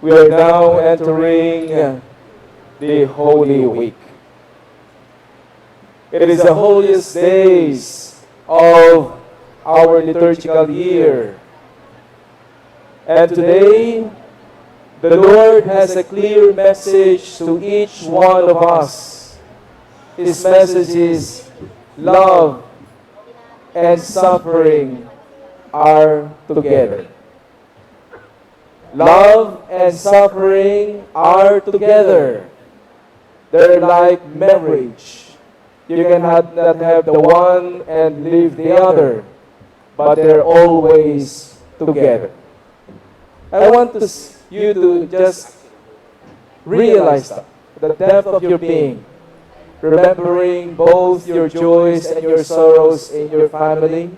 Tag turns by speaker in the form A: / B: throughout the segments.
A: We are now entering the Holy Week. It is the holiest days of our liturgical year. And today, the Lord has a clear message to each one of us. His message is, love and suffering are together. Love and suffering are together. They're like marriage. You cannot not have the one and leave the other, but they're always together. I want you to just realize that, the depth of your being, remembering both your joys and your sorrows in your family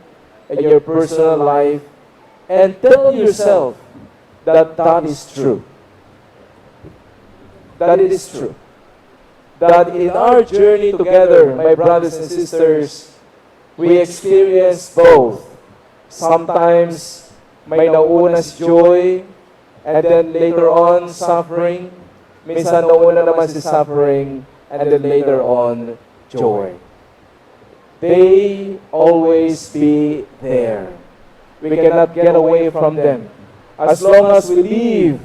A: and your personal life, and tell yourself that that is true. That it is true. That in our journey together, my brothers and sisters, we experience both. Sometimes may nauunas joy, and then later on suffering. Minsan nauna naman si suffering, and then later on joy. They always be there. We cannot get away from them. As long as we live,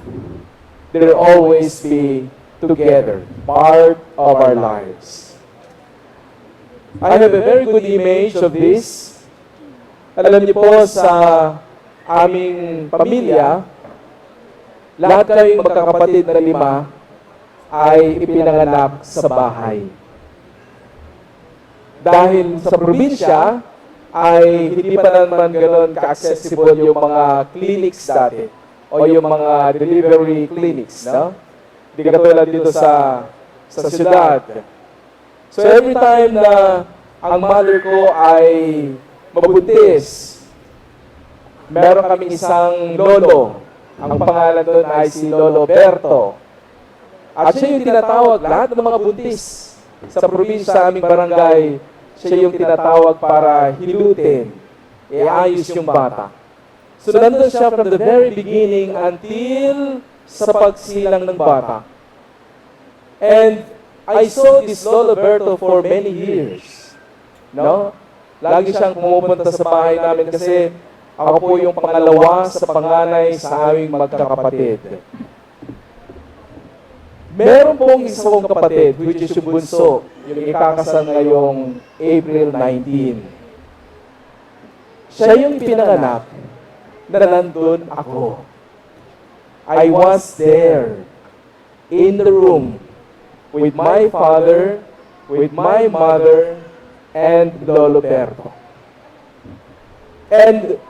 A: they'll always be together, part of our lives. I have a very good image of this. Alam niyo po, sa aming pamilya, lahat kaming magkakapatid na 5 ay ipinanganak sa bahay. Dahil sa probinsya, ay hindi pa naman ganoon ka-accessible yung mga clinics dati o yung mga delivery clinics, no? Hindi katulad dito sa syudad. So every time na ang mother ko ay mabuntis, meron kaming isang lolo. Ang pangalan doon ay si Lolo Berto. At siya yung tinatawag lahat ng mga buntis sa probinsya sa aming barangay. Siya yung tinatawag para hilutin, iayos yung bata. So nandun siya from the very beginning until sa pagsilang ng bata. And I saw this Lolo Berto for many years. No? Lagi siyang pumupunta sa bahay namin kasi ako po yung pangalawa sa panganay sa aming magkakapatid. Meron pong isa kong kapatid, which is yung bunso, yung ikakasal ngayong April 19. Siya yung pinanganak na nandun ako. I was there, in the room, with my father, with my mother, and Lolo Berto. And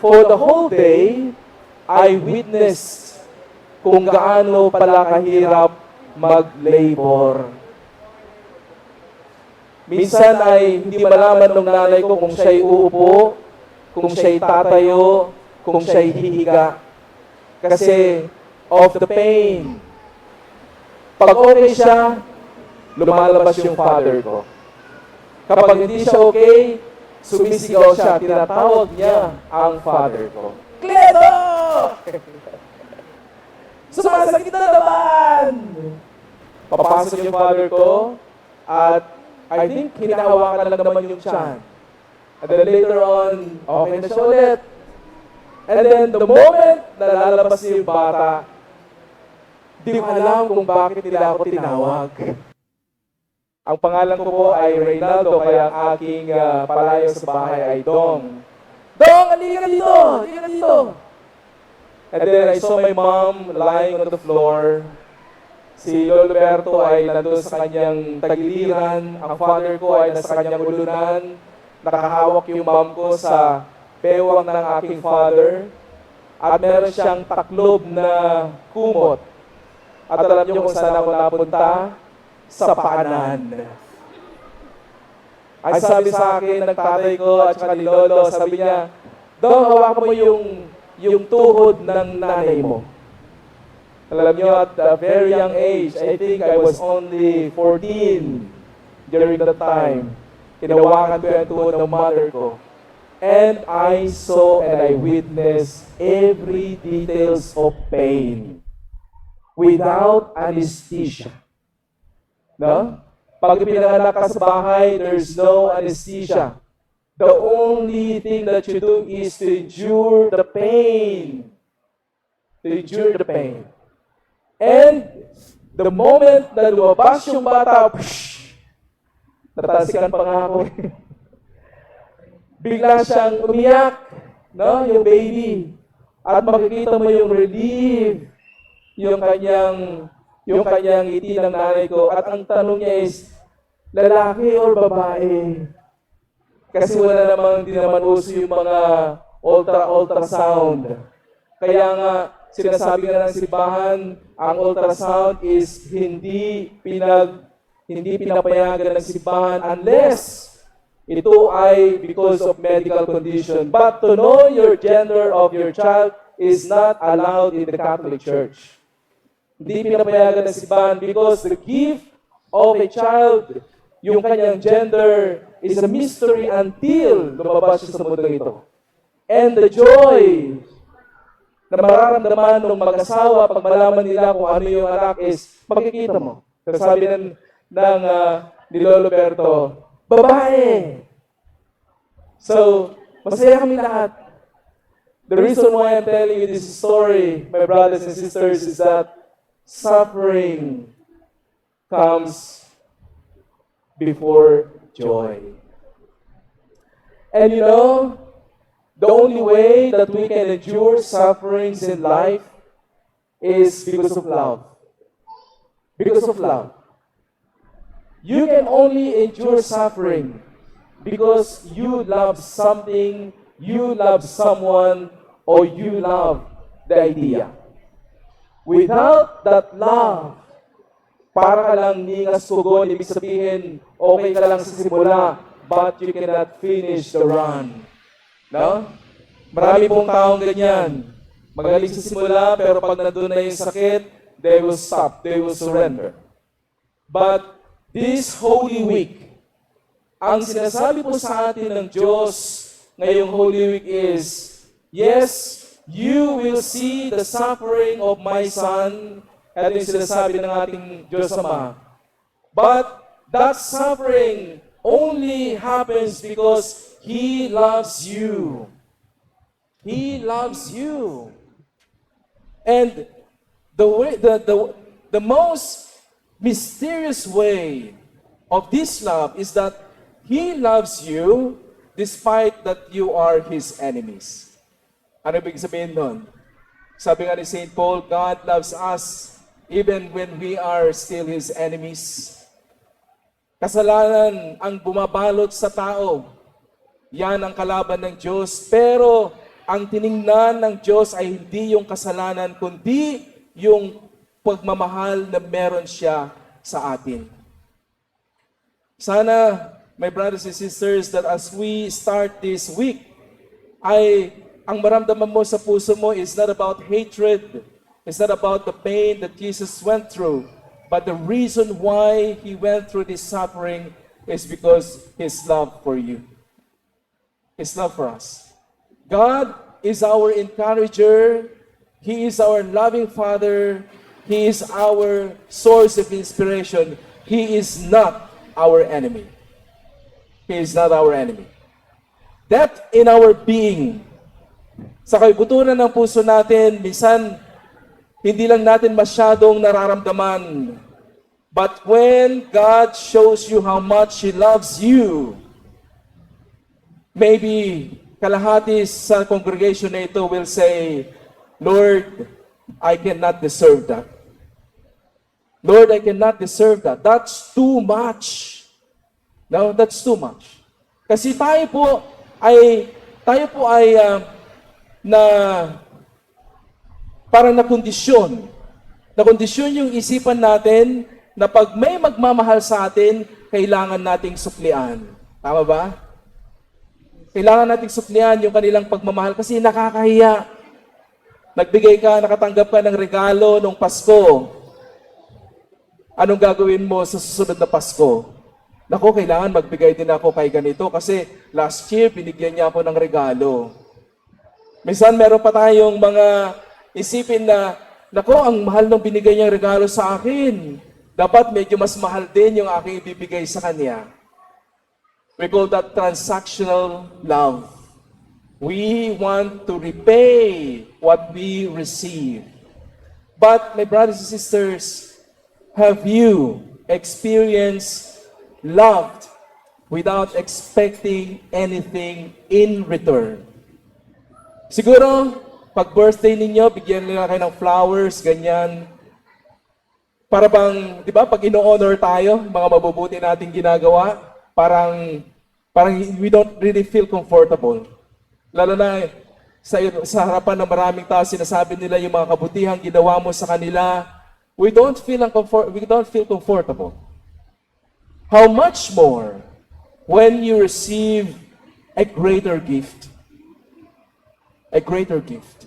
A: for the whole day, I witnessed kung gaano pala kahirap mag-labor. Minsan ay hindi malaman ng nanay ko kung siya'y uupo, kung siya'y tatayo, kung siya'y hihiga. Kasi of the pain. Pag okay siya, lumalabas yung father ko. Kapag hindi siya okay, sumisigaw siya, tinatawag niya ang father ko. Cledo! Sumasakit na naman! Papasok yung father ko, at I think hinahawakan lang naman yung tiyan. And then later on, okay na siya ulit. And then the moment na lalabas yung bata, di ko alam kung bakit nila ako tinawag. Ang pangalan ko po ay Reynaldo, kaya ang aking palayo sa bahay ay Dong. Dong, halika dito! Halika dito! And then I saw my mom lying on the floor. Si Lolo Berto ay nandun sa kanyang tagiliran. Ang father ko ay nasa kanyang ulunan. Nakahawak yung mom ko sa bewang ng aking father. At meron siyang taklob na kumot. At alam niyo kung saan ako napunta? Sa paanan. Ay sabi sa akin ng tatay ko at saka ni Lolo, sabi niya, Dong, hawakan mo yung tuhod ng nanay mo. Alam niyo, at a very young age, I think I was only 14 during that time. Tinawakan ko yung tuhod ng mother ko. And I saw and I witnessed every details of pain. without anesthesia. No? Pag pinanganak ka sa bahay, there's no anesthesia. The only thing that you do is to endure the pain. To endure the pain. And the moment na lumabas yung bata, natalsikan pa nga ako. Bigla siyang umiyak, no, yung baby. At makikita mo yung relief, yung kanyang ngiti ng nanay ko. At ang tanong niya is, lalaki or babae? Kasi hindi naman uso yung mga ultrasound. Kaya nga, sinasabi nga ng simbahan, ang ultrasound is hindi pinapayagan ng simbahan unless ito ay because of medical condition. But to know your gender of your child is not allowed in the Catholic Church. Hindi pinapayagan ng simbahan because the gift of a child, yung kanyang gender, is a mystery until lumabas siya sa mundong ito. And the joy na mararamdaman ng mag-asawa pag malaman nila kung ano yung anak is, makikita mo. Sabi ni Lolo Berto, babae! So, masaya kami lahat. The reason why I'm telling you this story, my brothers and sisters, is that suffering comes before joy. And you know, the only way that we can endure sufferings in life is because of love. Because of love. You can only endure suffering because you love something, you love someone, or you love the idea. Without that love, para ka lang ningas tugon, ibig sabihin, okay ka lang sa simula, but you cannot finish the run. No? Marami pong taong ganyan. Magaling sa simula, pero pag nandun na yung sakit, they will stop, they will surrender. But this Holy Week, ang sinasabi po sa atin ng Diyos ngayong Holy Week is, yes, you will see the suffering of my son. Ito yung sinasabi ng ating Diyos Ama. But that suffering only happens because He loves you. He loves you. And the most mysterious way of this love is that He loves you despite that you are His enemies. Ano ibig sabihin nun? Sabi nga ni St. Paul, God loves us even when we are still His enemies. Kasalanan ang bumabalot sa tao. Yan ang kalaban ng Diyos. Pero ang tiningnan ng Diyos ay hindi yung kasalanan, kundi yung pagmamahal na meron siya sa atin. Sana, my brothers and sisters, that as we start this week, ang maramdaman mo sa puso mo is not about hatred. It's not about the pain that Jesus went through. But the reason why He went through this suffering is because His love for you. His love for us. God is our encourager. He is our loving Father. He is our source of inspiration. He is not our enemy. He is not our enemy. That in our being, sa kaibuturan ng puso natin, minsan, hindi lang natin masyadong nararamdaman. But when God shows you how much He loves you, maybe kalahati sa congregation na ito will say, Lord, I cannot deserve that. Lord, I cannot deserve that. That's too much. No, that's too much. Kasi tayo po ay parang nakondisyon. Nakondisyon yung isipan natin na pag may magmamahal sa atin, kailangan nating suklian. Tama ba? Kailangan nating suklian yung kanilang pagmamahal kasi nakakahiya. Nagbigay ka, nakatanggap ka ng regalo nung Pasko. Anong gagawin mo sa susunod na Pasko? Naku, kailangan magbigay din ako kay ganito kasi last year binigyan niya ako ng regalo. Minsan meron pa tayong mga isipin na Nako, ang mahal ng binigay niyang regalo sa akin. Dapat medyo mas mahal din yung aking ibibigay sa kanya. We call that transactional love. We want to repay what we receive. But, my brothers and sisters, have you experienced love without expecting anything in return? Siguro, pag birthday ninyo, bigyan nila kayo ng flowers, ganyan. Para bang, di ba, pag ino-honor tayo, mga mabubuti nating ginagawa, parang we don't really feel comfortable. Lalo na sa harapan ng maraming tao, sinasabi nila yung mga kabutihang ginawa mo sa kanila, we don't feel comfortable. How much more when you receive a greater gift? A greater gift.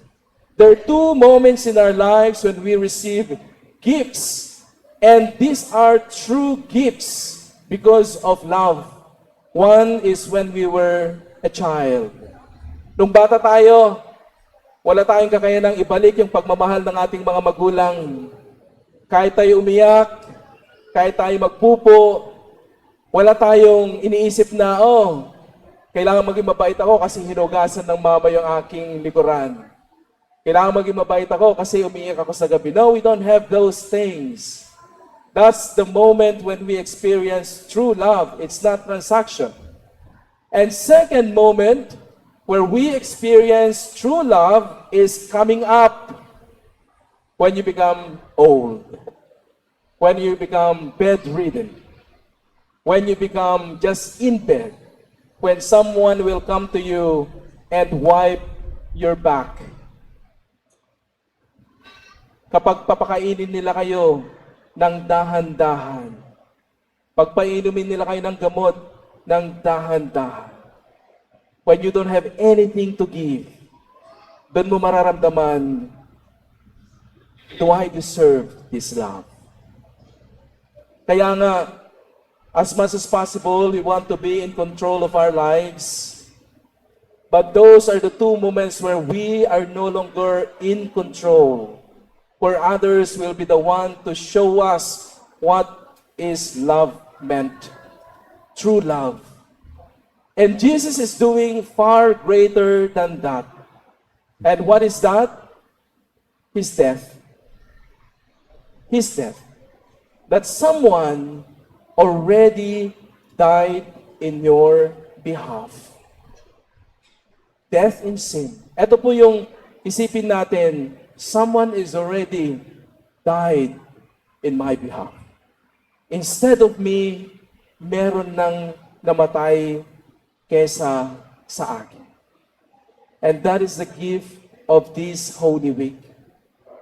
A: There are two moments in our lives when we receive gifts, and these are true gifts because of love. One is when we were a child. Nung bata tayo, wala tayong kakayanang ibalik yung pagmamahal ng ating mga magulang. Kahit tayo umiyak, kahit tayo magpupo, wala tayong iniisip na, kailangan maging mabait ako kasi hinugasan ng mama yung aking likuran. Kailangan maging mabait ako kasi umiiyak ako sa gabi. No, we don't have those things. That's the moment when we experience true love. It's not transaction. And second moment, where we experience true love is coming up when you become old, when you become bedridden, when you become just in bed, when someone will come to you and wipe your back. Kapag papakainin nila kayo ng dahan-dahan, pagpainumin nila kayo ng gamot ng dahan-dahan, when you don't have anything to give, doon mo mararamdaman, do I deserve this love? Kaya nga, as much as possible, we want to be in control of our lives. But those are the two moments where we are no longer in control, where others will be the one to show us what is love meant, true love. And Jesus is doing far greater than that. And what is that? His death. His death. That someone already died in your behalf. Death in sin. Ito po yung isipin natin, someone is already died in my behalf. Instead of me, meron nang namatay kesa sa akin. And that is the gift of this Holy Week.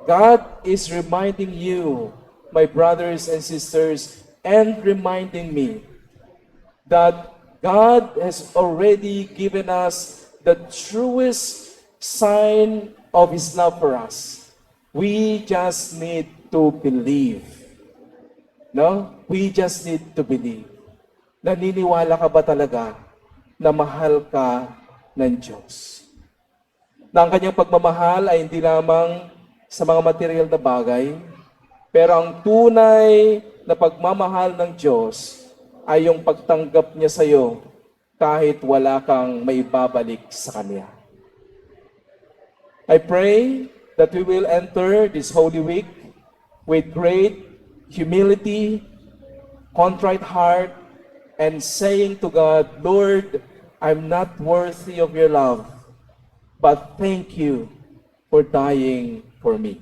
A: God is reminding you, my brothers and sisters, and reminding me that God has already given us the truest sign of His love for us. We just need to believe. No? We just need to believe. Naniniwala ka ba talaga na mahal ka ng Diyos? Na ang kanyang pagmamahal ay hindi lamang sa mga material na bagay, pero ang tunay na pagmamahal ng Diyos ay yung pagtanggap niya sa iyo kahit wala kang maibabalik sa Kanya. I pray that we will enter this Holy Week with great humility, contrite heart, and saying to God, Lord, I'm not worthy of your love, but thank you for dying for me.